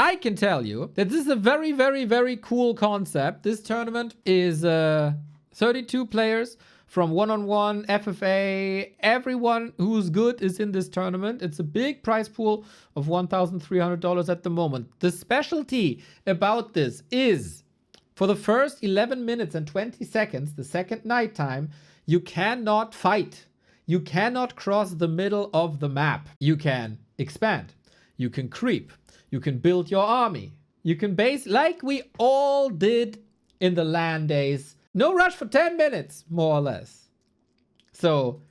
I can tell you that this is a very, very, very cool concept. This tournament is 32 players from one-on-one, FFA. Everyone who's good is in this tournament. It's a big prize pool of $1,300 at the moment. The specialty about this is for the first 11 minutes and 20 seconds, the second night time, you cannot fight. You cannot cross the middle of the map. You can expand. You can creep. You can build your army. You can base like we all did in the LAN days. No rush for 10 minutes, more or less. So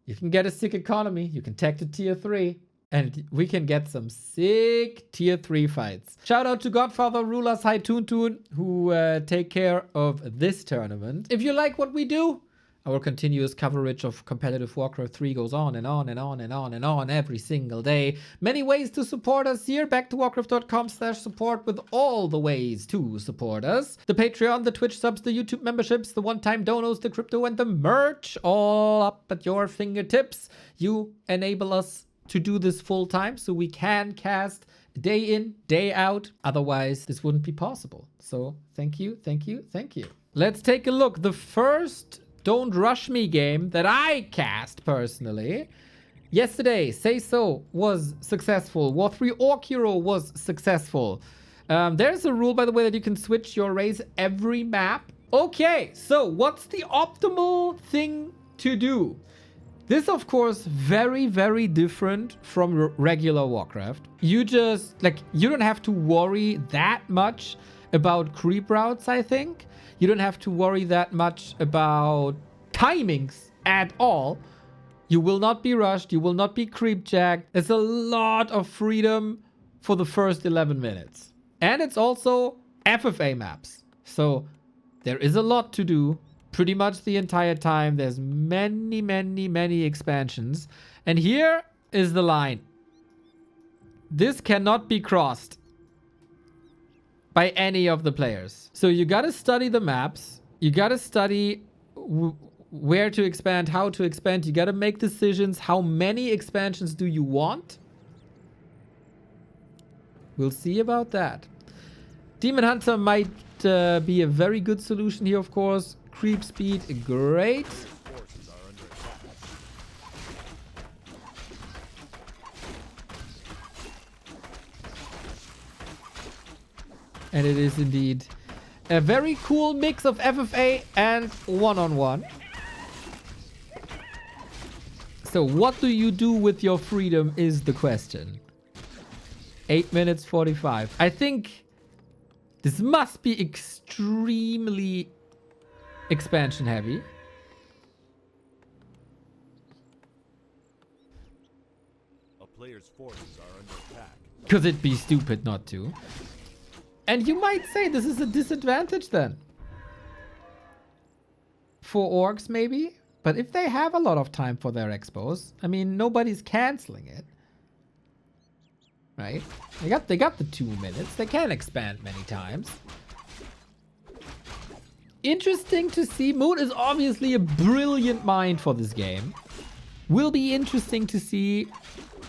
you can get a sick economy. You can tech to tier 3. And we can get some sick tier 3 fights. Shout out to Godfather, Rulers, High Toon, who take care of this tournament. If you like what we do, our continuous coverage of competitive Warcraft 3 goes on and on and on and on and on every single day. Many ways to support us here. Back to warcraft.com/support with all the ways to support us. The Patreon, the Twitch subs, the YouTube memberships, the one-time donos, the crypto, and the merch. All up at your fingertips. You enable us to do this full time so we can cast day in, day out. Otherwise, this wouldn't be possible. So thank you, thank you, thank you. Let's take a look. The first Don't Rush Me game that I cast personally. Yesterday, Say So was successful. War 3 Orc Hero was successful. There's a rule, by the way, that you can switch your race every map. Okay, so what's the optimal thing to do? This, of course, very, very different from regular Warcraft. You just, you don't have to worry that much about creep routes, I think. You don't have to worry that much about timings at all. You will not be rushed. You will not be creep jacked. There's a lot of freedom for the first 11 minutes. And it's also FFA maps. So there is a lot to do pretty much the entire time. There's many, many, many expansions. And here is the line. This cannot be crossed by any of the players. So you got to study the maps. You got to study where to expand, how to expand. You got to make decisions. How many expansions do you want? We'll see about that. Demon Hunter might be a very good solution here, of course. Creep speed, great. And it is indeed a very cool mix of FFA and one-on-one. So what do you do with your freedom is the question. 8 minutes 45. I think this must be extremely expansion heavy. A player's forces are under attack. Because it'd be stupid not to. And you might say this is a disadvantage then. For orcs maybe. But if they have a lot of time for their expos, I mean, nobody's canceling it. Right? They got the 2 minutes. They can expand many times. Interesting to see. Moon is obviously a brilliant mind for this game. Will be interesting to see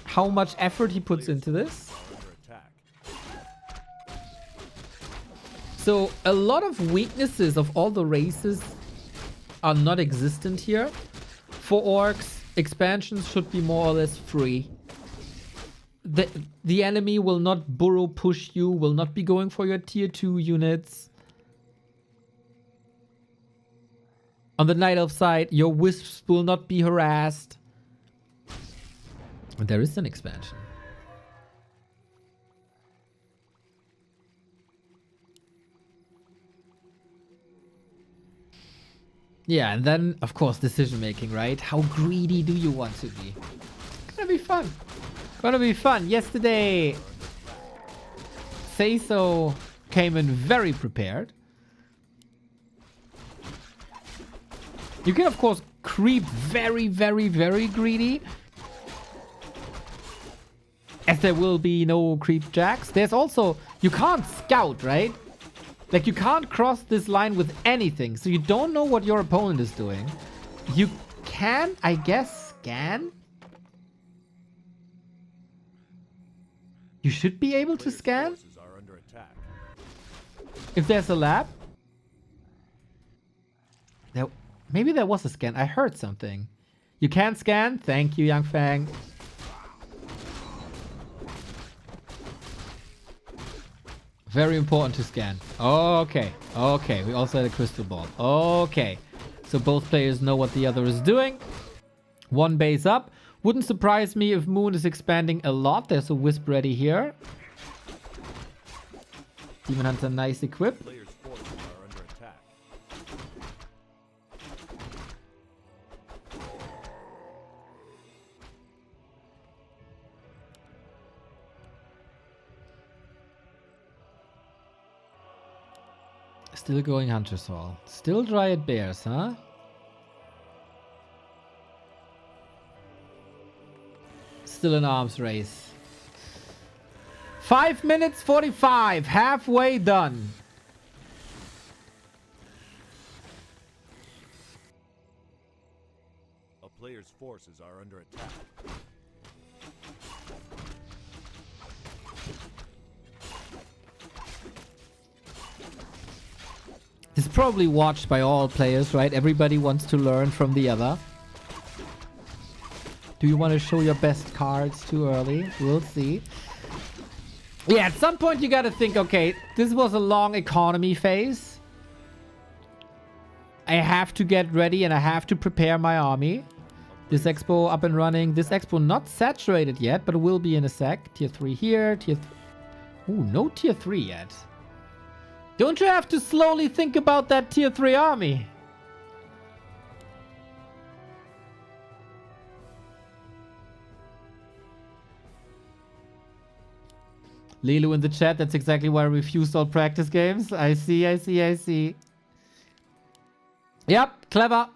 how much effort he puts into this. So a lot of weaknesses of all the races are not existent here. For orcs, expansions should be more or less free. The enemy will not burrow push you, will not be going for your tier 2 units. On the Night Elf side, your wisps will not be harassed. And there is an expansion. Yeah, and then, of course, decision making, right? How greedy do you want to be? It's gonna be fun. Gonna be fun. Yesterday, Say So came in very prepared. You can, of course, creep very, very, very greedy. As there will be no creep jacks. There's also, you can't scout, right? Like, you can't cross this line with anything, so you don't know what your opponent is doing. You can, I guess, scan? You should be able to scan? if there's a lab. Maybe there was a scan. I heard something. You can't scan? Thank you, Yang Fang. Very important to scan. Okay. Okay. We also had a crystal ball. Okay. So both players know what the other is doing. One base up. Wouldn't surprise me if Moon is expanding a lot. There's a Wisp ready here. Demon Hunter nice equipped. Players' forces are under attack. Still going Hunter's Hall. Still Dryad Bears, huh? Still an arms race. 5 minutes 45. Halfway done. A player's forces are under attack. This is probably watched by all players, right? Everybody wants to learn from the other. Do you want to show your best cards too early? We'll see. Yeah, at some point you gotta think, okay, this was a long economy phase. I have to get ready and I have to prepare my army. This expo up and running. This expo not saturated yet, but it will be in a sec. Tier 3 here, tier 3. Ooh, no tier 3 yet. Don't you have to slowly think about that tier 3 army? Lilu in the chat, that's exactly why I refused all practice games. I see. Yep, clever.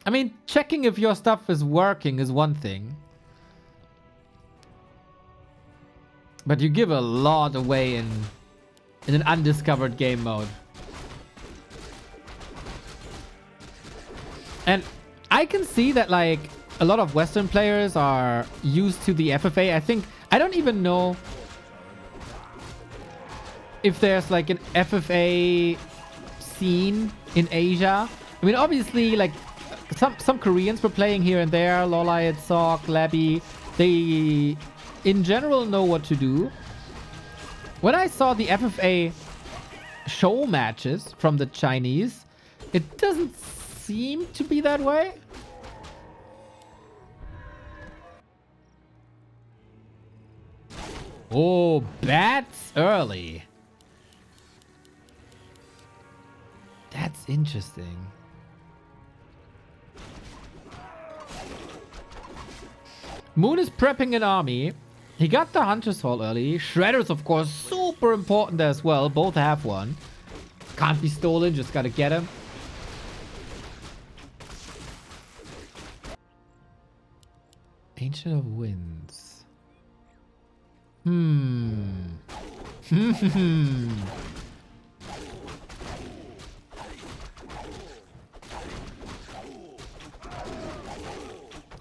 I mean, checking if your stuff is working is one thing. But you give a lot away in an undiscovered game mode. And I can see that, like, a lot of Western players are used to the FFA. I don't even know if there's like an FFA scene in Asia. I mean, obviously, like, some Koreans were playing here and there. Lolite, Sok, Labby. They, in general, know what to do. When I saw the FFA show matches from the Chinese, it doesn't seem to be that way. Oh, bats early. That's interesting. Moon is prepping an army. He got the Hunter's Hall early. Shredder's, of course, super important as well. Both have one. Can't be stolen, just gotta get him. Ancient of Winds.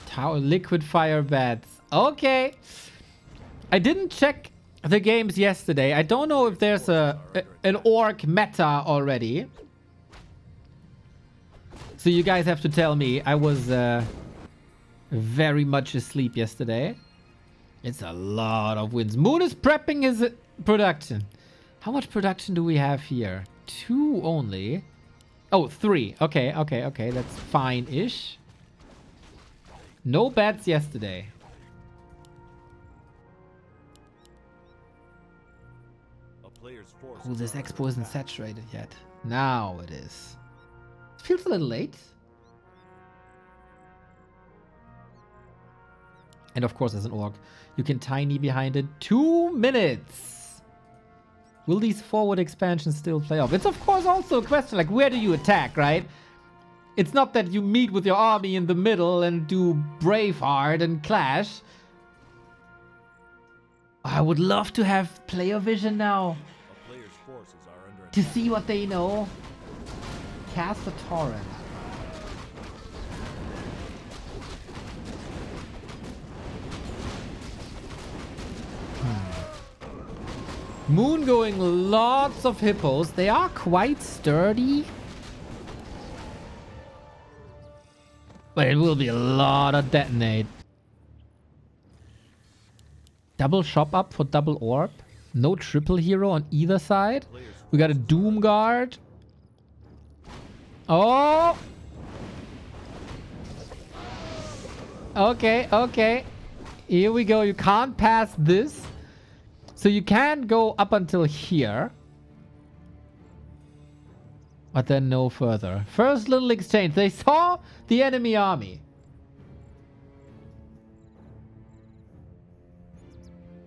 Tower liquid fire bats. Okay. I didn't check the games yesterday. I don't know if there's an orc meta already. So you guys have to tell me. I was very much asleep yesterday. It's a lot of wins. Moon is prepping his production. How much production do we have here? 2 only. Oh, 3. Okay. That's fine-ish. No bats yesterday. Oh, this expo isn't saturated yet. Now it is. It feels a little late. And of course, as an orc, you can tiny behind it. 2 minutes. Will these forward expansions still play off? It's of course also a question, like, where do you attack, right? It's not that you meet with your army in the middle and do Braveheart and Clash. I would love to have player vision now. To see what they know. Cast a torrent. Moon going lots of hippos. They are quite sturdy. But it will be a lot of detonate. Double shop up for double orb. No triple hero on either side. We got a Doom Guard. Oh! Okay, okay. Here we go. You can't pass this. So you can go up until here. But then no further. First little exchange. They saw the enemy army.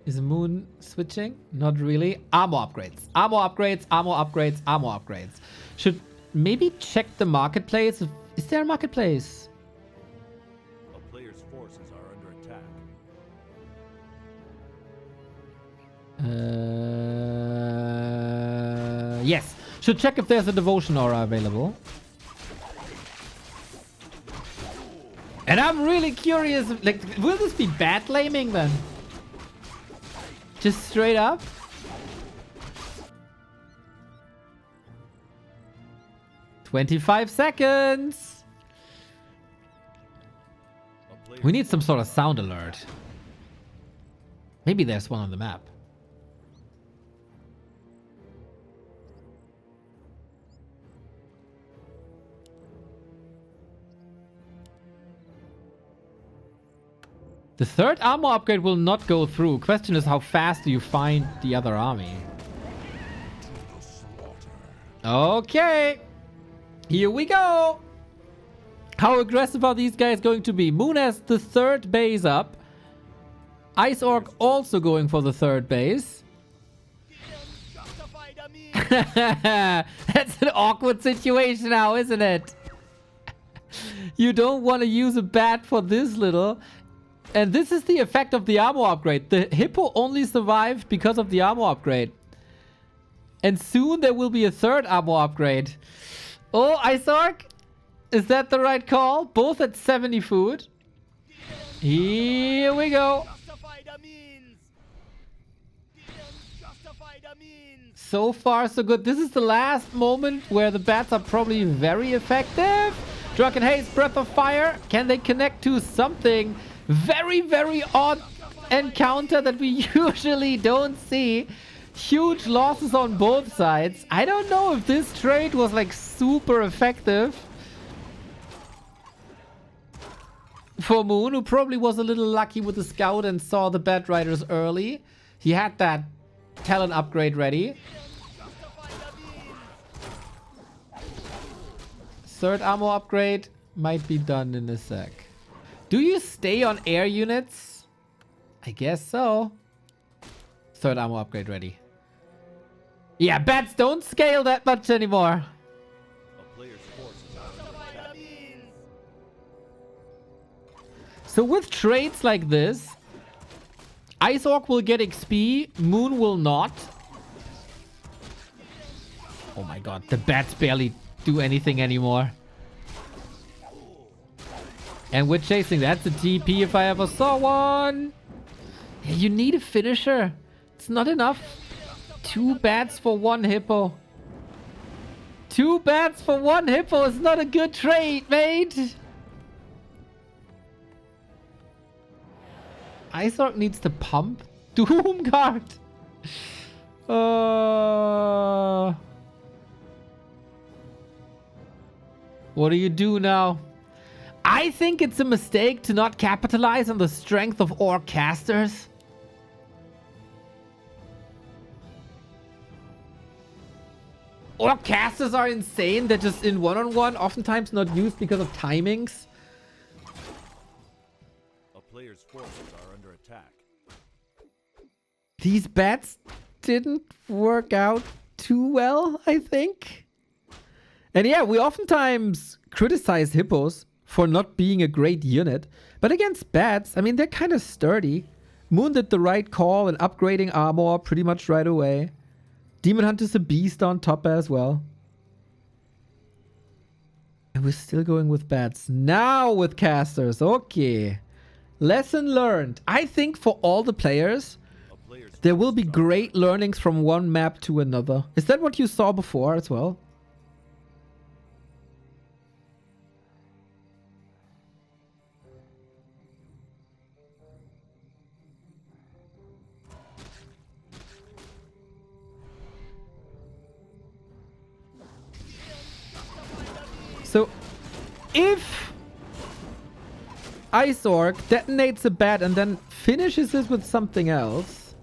Is Moon switching? Not really. Armor upgrades. Armor upgrades. Armor upgrades. Armor upgrades. Should maybe check the marketplace. Is there a marketplace? A player's forces are under attack. Yes. Should check if there's a devotion aura available. And I'm really curious, like, will this be bat laming then? Just straight up? $25 seconds. We need some sort of sound alert. Maybe there's one on the map. The third armor upgrade will not go through. Question is, how fast do you find the other army? Okay. Here we go. How aggressive are these guys going to be? Moon has the third base up. Ice Orc also going for the third base. That's an awkward situation now, isn't it? You don't want to use a bat for this little. And this is the effect of the armor upgrade. The hippo only survived because of the armor upgrade. And soon there will be a third armor upgrade. Oh, Ice Orc? Is that the right call? Both at 70 food. Here we go. So far, so good. This is the last moment where the bats are probably very effective. Drunken Haze, Breath of Fire. Can they connect to something? Very, very odd encounter that we usually don't see. Huge losses on both sides. I don't know if this trade was like super effective for Moon, who probably was a little lucky with the scout and saw the Bat Riders early. He had that talent upgrade ready. Third armor upgrade might be done in a sec. Do you stay on air units? I guess so. Third armor upgrade ready. Yeah, bats don't scale that much anymore. So with trades like this, Ice Orc will get XP, Moon will not. Oh my god, the bats barely do anything anymore. And we're chasing. That's a TP if I ever saw one. Yeah, you need a finisher. It's not enough. 2 bats for 1 hippo. 2 bats for 1 hippo is not a good trade, mate. Ice Orc needs to pump. Doom Guard. What do you do now? I think it's a mistake to not capitalize on the strength of Orc casters. Orc casters are insane. They're just in one-on-one, oftentimes not used because of timings. A player's forces are under attack. These bats didn't work out too well, I think. And yeah, we oftentimes criticize hippos for not being a great unit. But against bats, I mean, they're kind of sturdy. Moon did the right call in upgrading armor pretty much right away. Demon Hunter's a beast on top as well. And we're still going with bats. Now with casters. Okay. Lesson learned. I think for all the players, There will be great learnings from one map to another. Is that what you saw before as well? So, if Ice Orc detonates a bat and then finishes it with something else,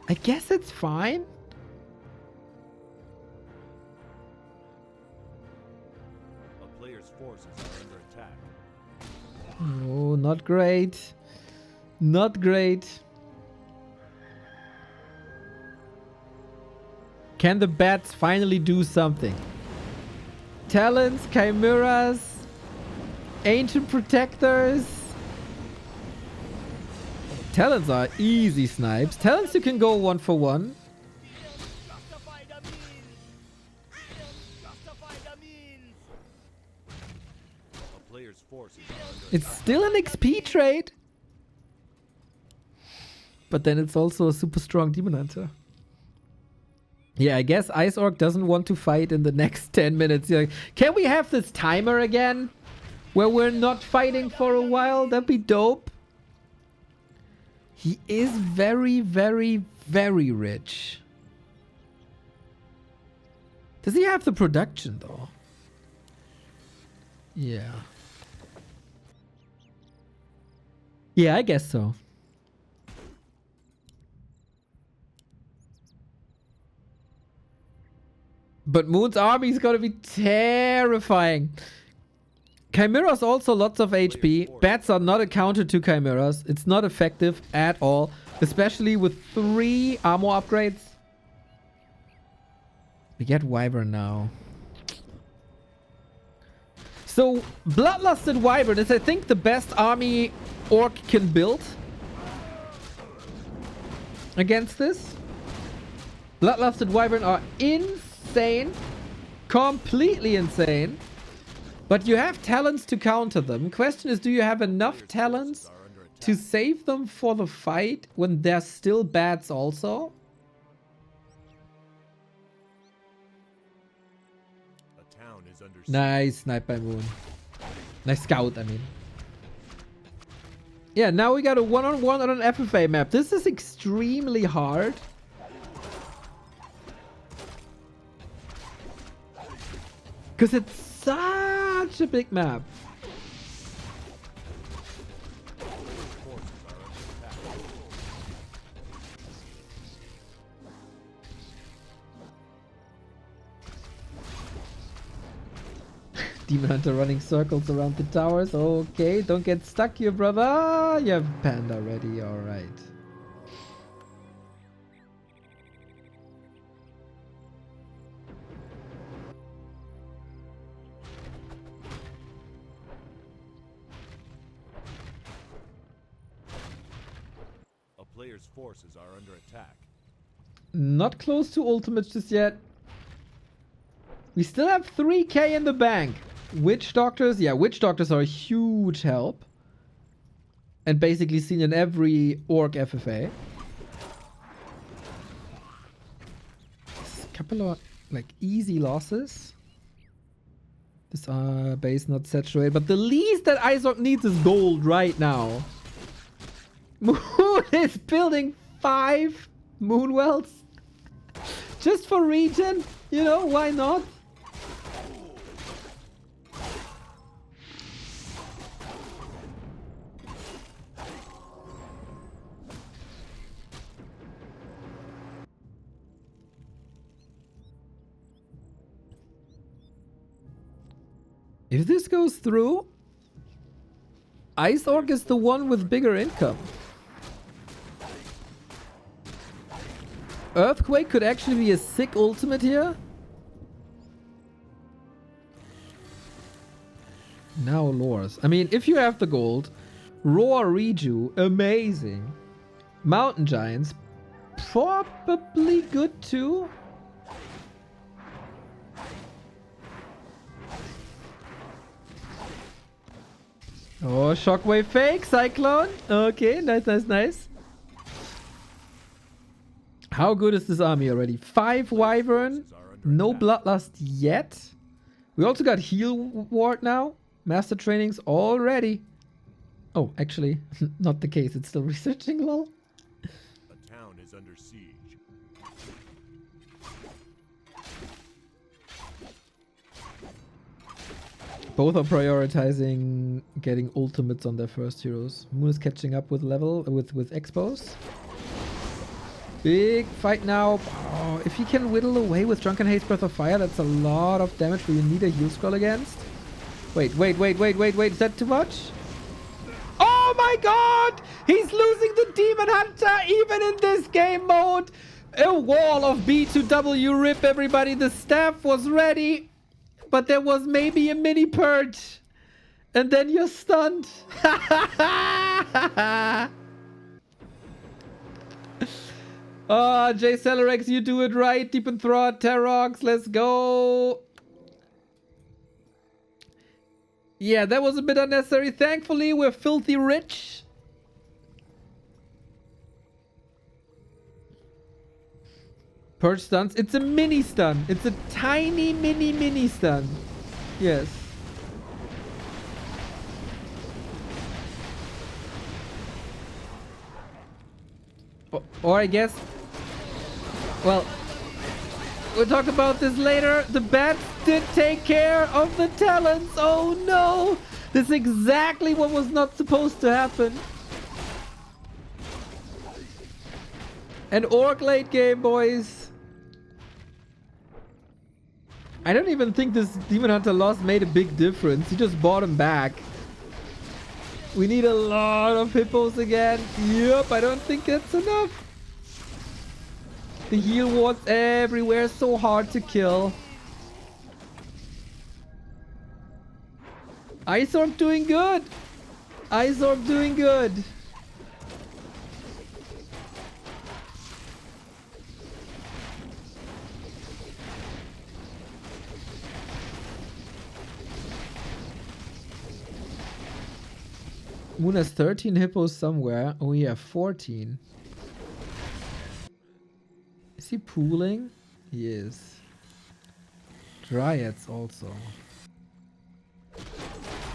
I guess it's fine. A player's forces are under attack. Oh, not great. Not great. Can the bats finally do something? Talons, chimeras, ancient protectors. Talons are easy snipes. Talons you can go 1-for-1. A player's forces are under It's still an XP trade. But then it's also a super strong Demon Hunter. Yeah, I guess Ice Orc doesn't want to fight in the next 10 minutes. You're like, can we have this timer again? Where we're not fighting for a while? That'd be dope. He is very, very, very rich. Does he have the production though? Yeah. Yeah, I guess so. But Moon's army is gonna be terrifying. Chimeras also lots of HP. Bats are not a counter to Chimeras. It's not effective at all. Especially with 3 armor upgrades. We get Wyvern now. So, Bloodlusted Wyvern is, I think, the best army Orc can build against this. Bloodlusted Wyvern are insane. Completely insane. But you have talents to counter them. Question is, do you have enough talents to save them for the fight when they're still bats also? a town is under Nice snipe by Moon. Nice scout, I mean. Yeah, now we got a one-on-one on an FFA map. This is extremely hard. Because it's such a big map. Demon Hunter running circles around the towers. Okay, don't get stuck here, brother. You have Panda ready, alright. A player's forces are under attack. Not close to ultimate just yet. We still have 3k in the bank. Witch Doctors, yeah, Witch Doctors are a huge help. And basically seen in every Orc FFA. A couple of, like, easy losses. This base not saturated. But the least that Ice Orc needs is gold right now. Moon is building 5 Moonwells. Just for regen. You know, why not? If this goes through, Ice Orc is the one with bigger income. Earthquake could actually be a sick ultimate here. Now lures. I mean, if you have the gold, Roar Reju, amazing. Mountain Giants, probably good too. Oh, Shockwave fake, Cyclone. Okay, nice, nice, nice. How good is this army already? 5 Wyvern. No Bloodlust yet. We also got Heal Ward now. Master Trainings already. Oh, actually, not the case. It's still researching, lol. A town is under siege. Both are prioritizing getting ultimates on their first heroes. Moon is catching up with level with expos. Big fight now. Oh, if you can whittle away with Drunken Haze Breath of Fire, that's a lot of damage where you need a heal scroll against. Wait. Is that too much? Oh my god! He's losing the Demon Hunter even in this game mode. A wall of B2W rip, everybody. The staff was ready, but there was maybe a mini purge. And then you're stunned. Oh, J Celerex, you do it right. Deep in Throat, Terrox, let's go. Yeah, that was a bit unnecessary. Thankfully, we're filthy rich. Purge stuns. It's a mini stun. It's a tiny mini stun. Yes. Or I guess... Well, we'll talk about this later. The bats did take care of the talents. Oh no! This is exactly what was not supposed to happen. An orc late game, boys. I don't even think this Demon Hunter loss made a big difference. He just bought him back. We need a lot of hippos again. Yep, I don't think that's enough. The heal wards everywhere, so hard to kill. Isorb doing good. Isorb doing good. Moon has 13 hippos somewhere. Oh, we have 14. Is he pooling? He is. Dryads also.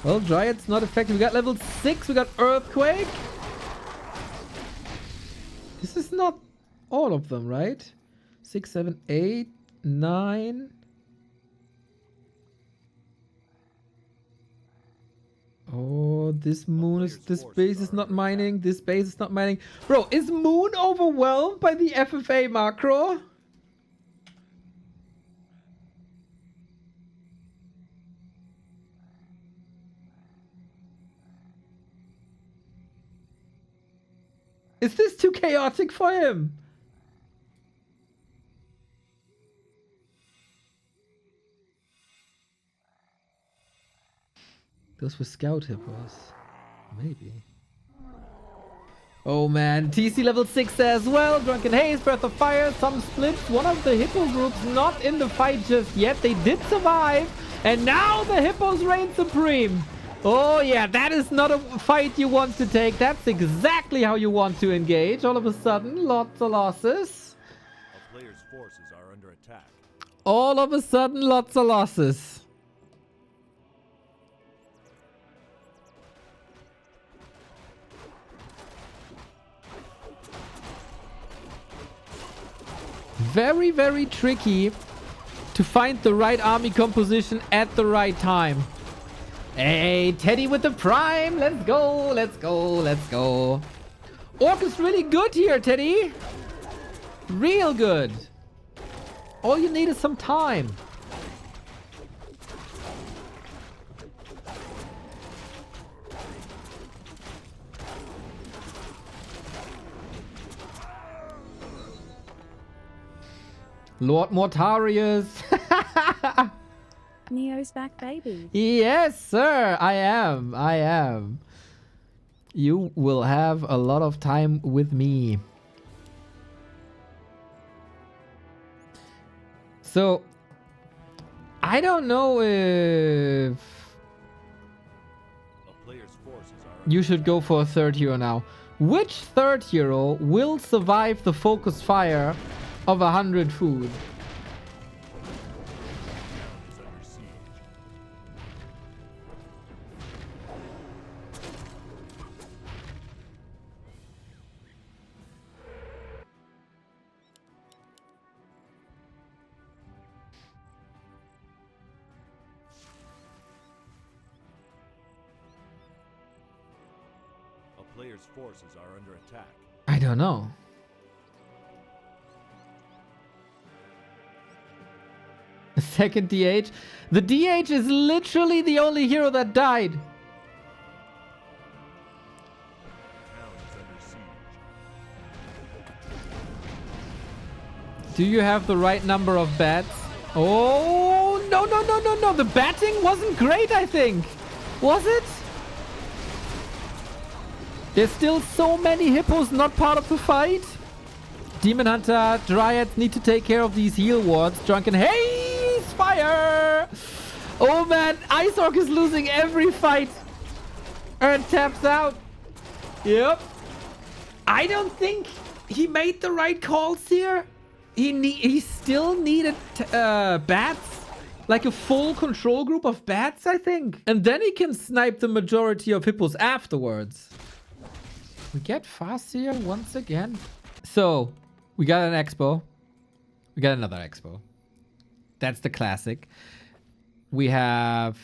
Well, Dryad's not effective. We got level 6. We got Earthquake. This is not all of them, right? 6, 7, 8, 9. Oh, this Moon is... This base is not mining. This base is not mining. Bro, is Moon overwhelmed by the FFA macro? Is this too chaotic for him? Those were scout hippos. Maybe. Oh man, TC level 6 as well. Drunken Haze, Breath of Fire, some splits. One of the hippo groups not in the fight just yet. They did survive. And now the hippos reign supreme. Oh yeah, that is not a fight you want to take. That's exactly how you want to engage. All of a sudden, lots of losses. A player's forces are under attack. All of a sudden, lots of losses. Very, very tricky to find the right army composition at the right time. Hey, Teddy with the prime. Let's go, let's go, let's go. Orc is really good here, Teddy. Real good. All you need is some time. Lord Mortarius. Neo's back, baby. Yes, sir. I am. I am. You will have a lot of time with me. So, I don't know if A player's forces are you should go for a third hero now. Which third hero will survive the focus fire of 100 food. Is under siege. A player's forces are under attack. I don't know. The second DH. The DH is literally the only hero that died. Town is under siege. Do you have the right number of bats? Oh, no, no, no, no, no. The batting wasn't great, I think. Was it? There's still so many hippos not part of the fight. Demon Hunter, Dryads need to take care of these heal wards. Drunken Haze! Fire! Oh man, Ice Orc is losing every fight. Earn taps out. Yep. I don't think he made the right calls here. He still needed bats. Like a full control group of bats, I think. And then he can snipe the majority of hippos afterwards. We get Farseer once again. So, we got an expo. We got another expo. That's the classic. We have...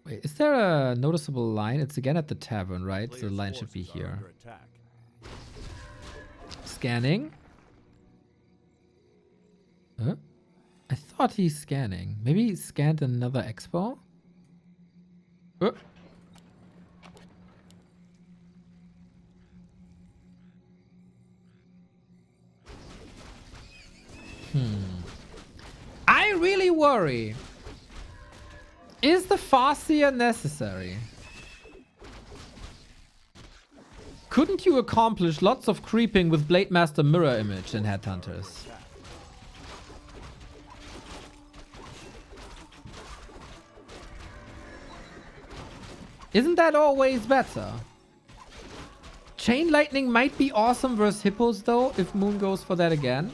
Wait, is there a noticeable line? It's again at the tavern, right? So the line should be here. Scanning. I thought he's scanning. Maybe he scanned another expo? I really worry. Is the Farseer necessary? Couldn't you accomplish lots of creeping with Blade Master Mirror Image in Headhunters? Isn't that always better? Chain Lightning might be awesome versus Hippos though, if Moon goes for that again.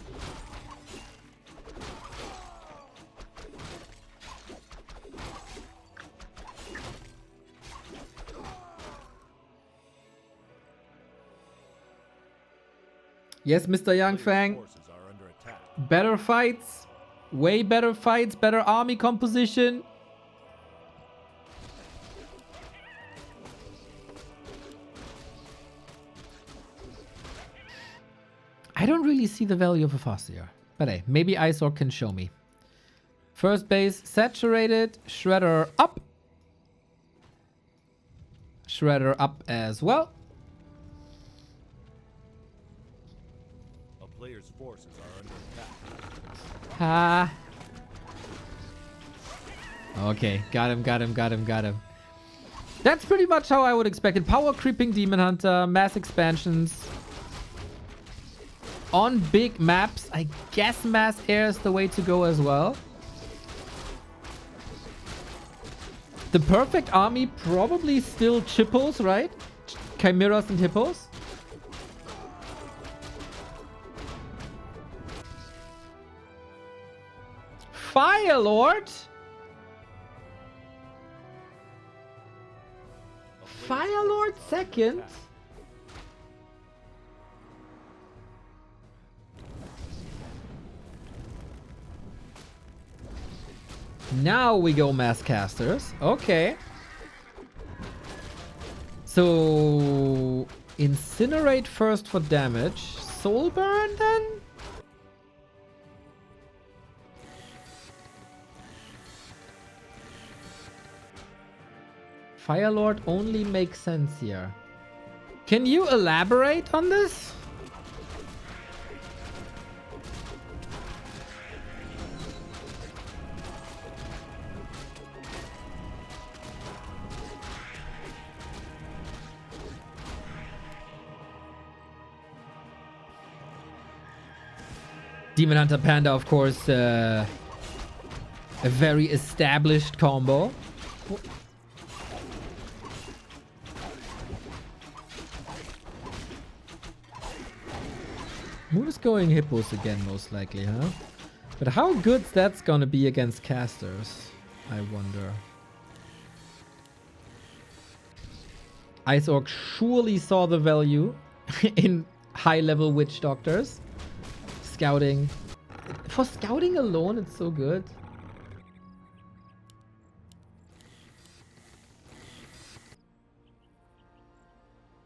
Yes, Mr. Yangfang. Better fights. Way better fights. Better army composition. I don't really see the value of a Farseer. But hey, maybe Ice Orc can show me. First base saturated. Shredder up. Shredder up as well. Players' forces are under attack. Ha. Okay, got him, got him, got him, got him. That's pretty much how I would expect it. Power creeping Demon Hunter, mass expansions. On big maps, I guess mass air is the way to go as well. The perfect army probably still Chippos, right? Chimeras and Hippos. Fire Lord? Fire Lord second? Now we go mass casters. Okay. So incinerate first for damage. Soul burn then? Fire Lord only makes sense here. Can you elaborate on this? Demon Hunter Panda, of course, a very established combo. Moon is going hippos again, most likely, huh? But how good that's gonna be against casters, I wonder. Ice Orc surely saw the value in high-level witch doctors. Scouting. For scouting alone, it's so good.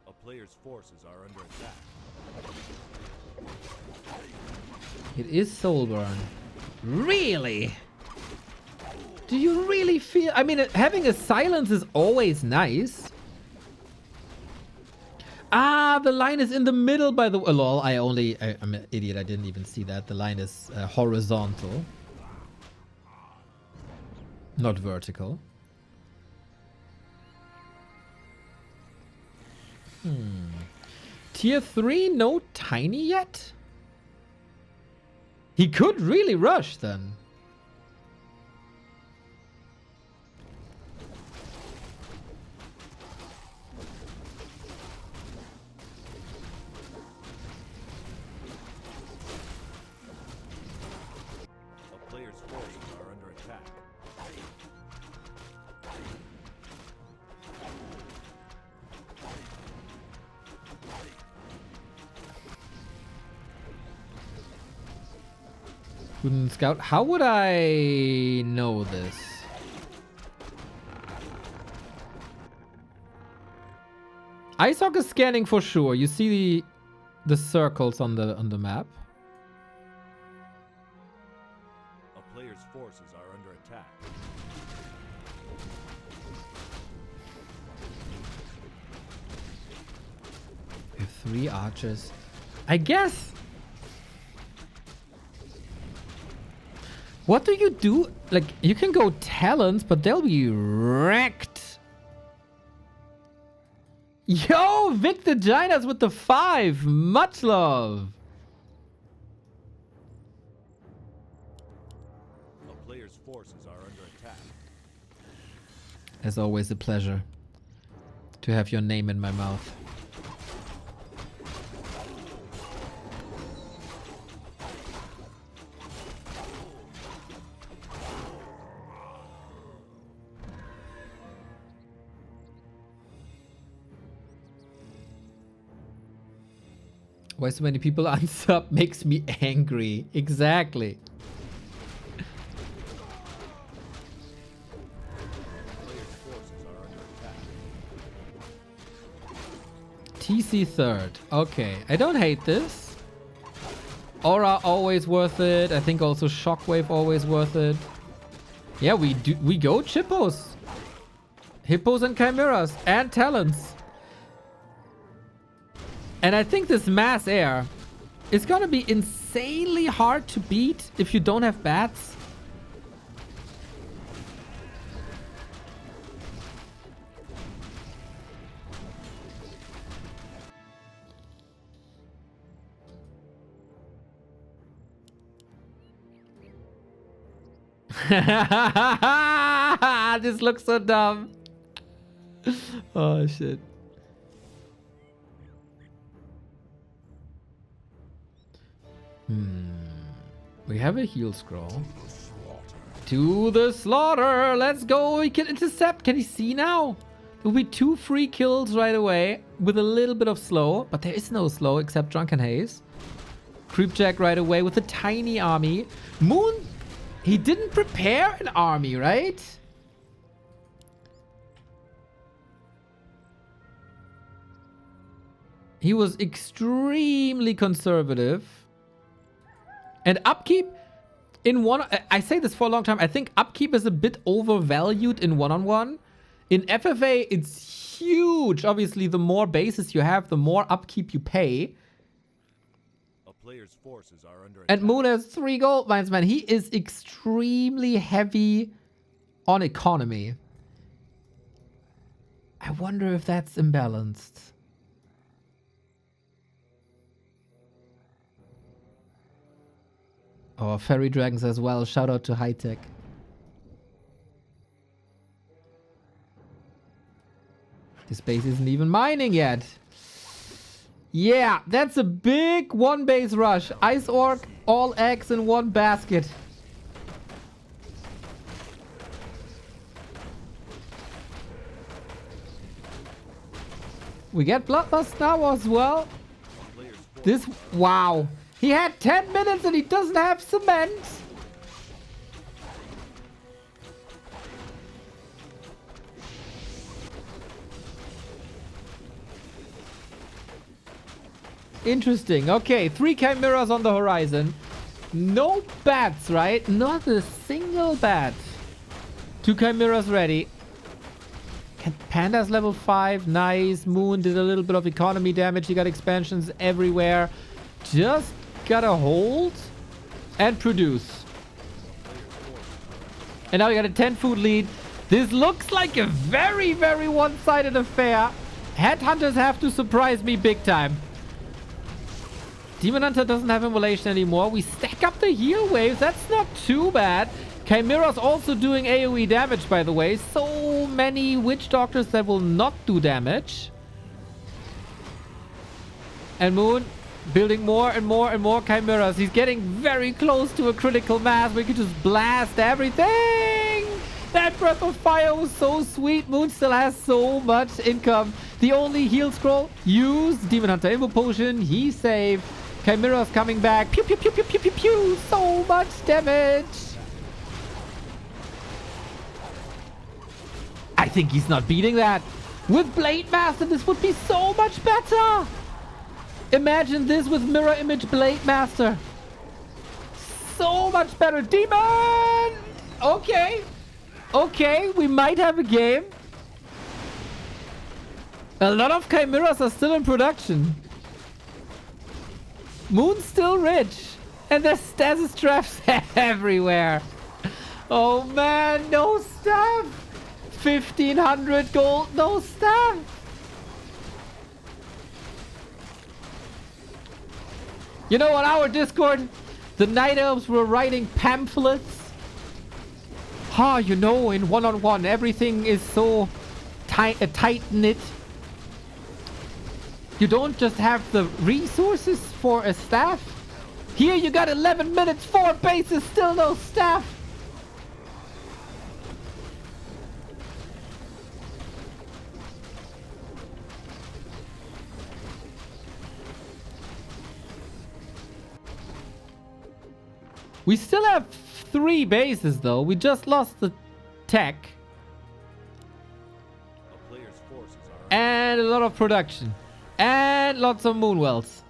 A player's forces are under attack. It is Soulburn. Really? Do you really feel... I mean, having a silence is always nice. Ah, the line is in the middle by the... lol, I'm an idiot. I didn't even see that. The line is horizontal. Not vertical. Tier 3, no tiny yet? He could really rush then. A player's forces are under attack. Wooden Scout. How would I know this? Isoc is scanning for sure. You see the circles on the map. A player's forces are under attack. We have 3 archers. I guess. What do you do? Like, you can go talents, but they'll be wrecked. Yo, Victor Ginas with the 5. Much love. A player's forces are under attack. As always, a pleasure to have your name in my mouth. Why so many people unsub makes me angry. Exactly. Player's forces are under attack. TC third. Okay, I don't hate this. Aura always worth it. I think also Shockwave always worth it. Yeah, we go Chippos. Hippos and Chimeras and Talons. And I think this mass air is gonna be insanely hard to beat if you don't have bats. This looks so dumb. Oh shit. We have a heal scroll. To the slaughter. Let's go. We can intercept. Can he see now? There will be 2 free kills right away with a little bit of slow. But there is no slow except Drunken Haze. Creepjack right away with a tiny army. Moon, he didn't prepare an army, right? He was extremely conservative. And upkeep in one... I say this for a long time. I think upkeep is a bit overvalued in one-on-one. In FFA, it's huge. Obviously, the more bases you have, the more upkeep you pay. A player's forces are under attack. And Moon has 3 gold mines, man. He is extremely heavy on economy. I wonder if that's imbalanced. Oh, Fairy Dragons as well. Shout out to High Tech. This base isn't even mining yet. Yeah, that's a big one base rush. Ice Orc, all eggs in one basket. We get Bloodlust now as well. This, wow. He had 10 minutes and he doesn't have cement. Interesting. Okay, 3 Chimeras on the horizon. No bats, right? Not a single bat. 2 Chimeras ready. Panda's level 5. Nice. Moon did a little bit of economy damage. He got expansions everywhere. Just gotta hold and produce. And now we got a 10 food lead. This looks like a very, very one-sided affair. Headhunters have to surprise me big time. Demon Hunter doesn't have immolation anymore. We stack up the heal waves. That's not too bad. Chimera's also doing AoE damage, by the way. So many Witch Doctors that will not do damage. And Moon building more and more and more Chimeras. He's getting very close to a critical mass. We could just blast everything. That Breath of Fire was so sweet. Moon still has so much income. The only heal scroll used. Demon Hunter Info Potion. He's safe. Chimera's coming back. Pew, pew, pew, pew, pew, pew, pew. So much damage. I think he's not beating that. With Blade Master, this would be so much better. Imagine this with Mirror Image Blade Master. So much better. Demon! Okay. Okay, we might have a game. A lot of Chimeras are still in production. Moon's still rich. And there's stasis traps everywhere. Oh man, no stuff. 1500 gold, no stuff. You know, on our Discord, the Night Elves were writing pamphlets. You know, in one-on-one, everything is so tight-knit. You don't just have the resources for a staff. Here you got 11 minutes, 4 bases, still no staff. We still have 3 bases though. We just lost the tech. And a lot of production. And lots of moonwells.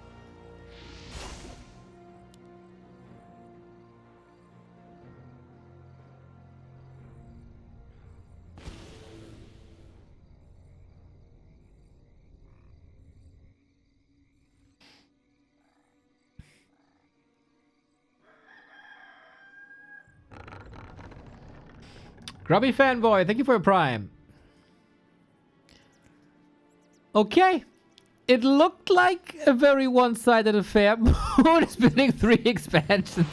Grubby Fanboy, thank you for your prime. Okay. It looked like a very one-sided affair. Moon is building 3 expansions.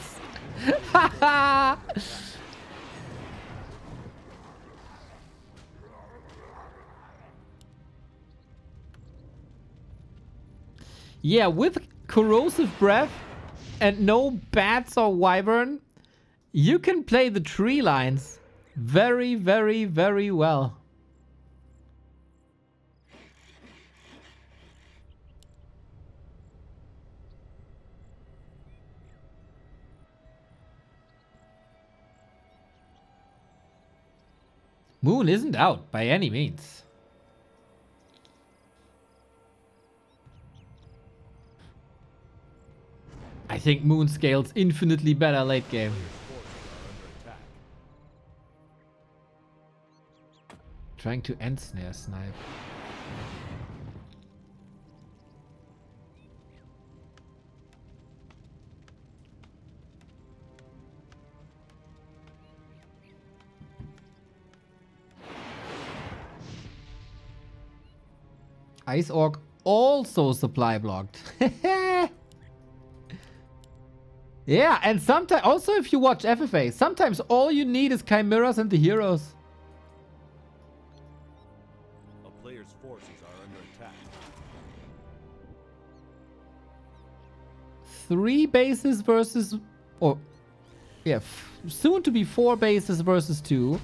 Yeah, with corrosive breath and no bats or wyvern, you can play the tree lines very, very, very well. Moon isn't out by any means. I think Moon scales infinitely better late game. Trying to end snare snipe. Ice Orc also supply blocked. Yeah, and sometimes also if you watch FFA, sometimes all you need is Chimeras and the heroes. A player's forces are under attack. 3 bases versus... Or... Yeah, soon to be 4 bases versus 2.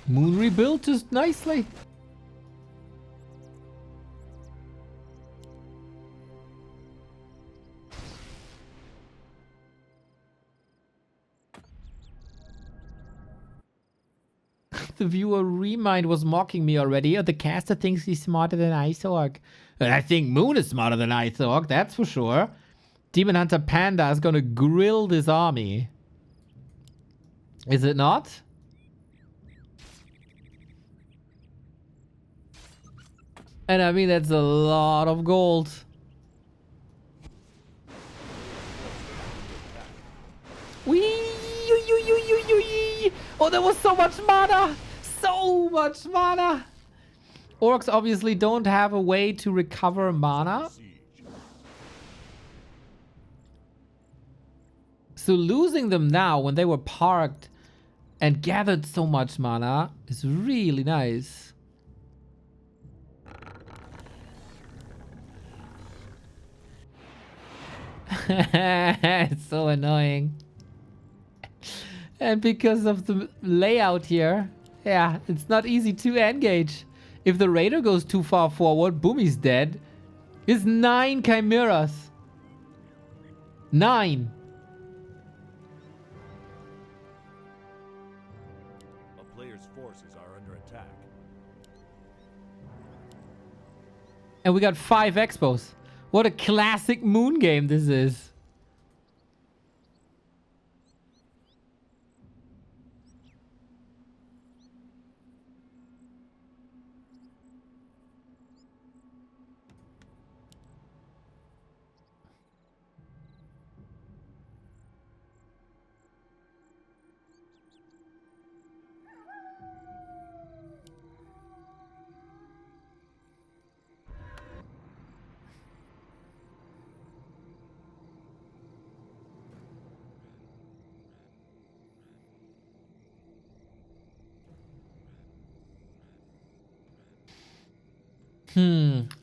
Moon rebuilt just nicely. The viewer Remind was mocking me already. Oh, the caster thinks he's smarter than IceOrc. I think Moon is smarter than IceOrc, that's for sure. Demon Hunter Panda is gonna grill this army. Is it not? And I mean, that's a lot of gold. Whee! Oh, there was so much mana! So much mana! Orcs obviously don't have a way to recover mana. So losing them now when they were parked and gathered so much mana is really nice. It's so annoying. And because of the layout here, yeah, it's not easy to engage. If the raider goes too far forward, boom, he's dead. It's 9 chimeras. 9. A player's forces are under attack. And we got 5 expos. What a classic Moon game this is.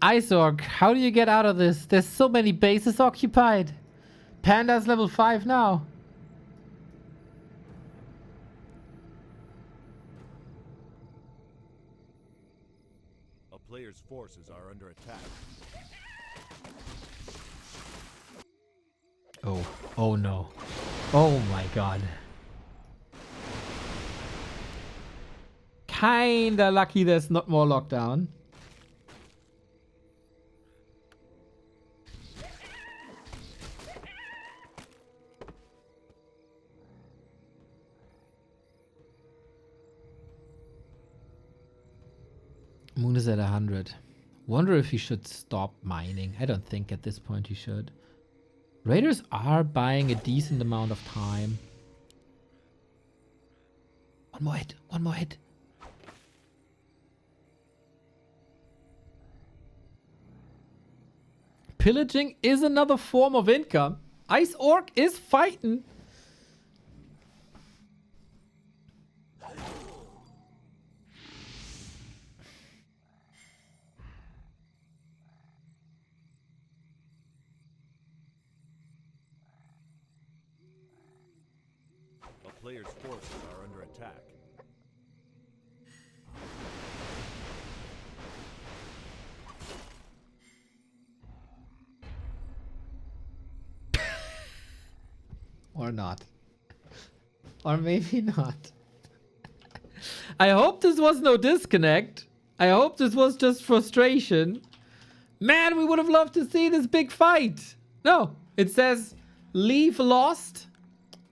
IceOrc, how do you get out of this? There's so many bases occupied. Panda's level 5 now. A player's forces are under attack. Oh no. Oh my god. Kinda lucky there's not more lockdown. Moon is at 100. Wonder if he should stop mining. I don't think at this point he should. Raiders are buying a decent amount of time. One more hit. One more hit. Pillaging is another form of income. IceOrc is fighting. Players' forces are under attack. Or not. Or maybe not. I hope this was no disconnect. I hope this was just frustration. Man, we would have loved to see this big fight. No, it says leave lost.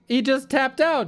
He just tapped out.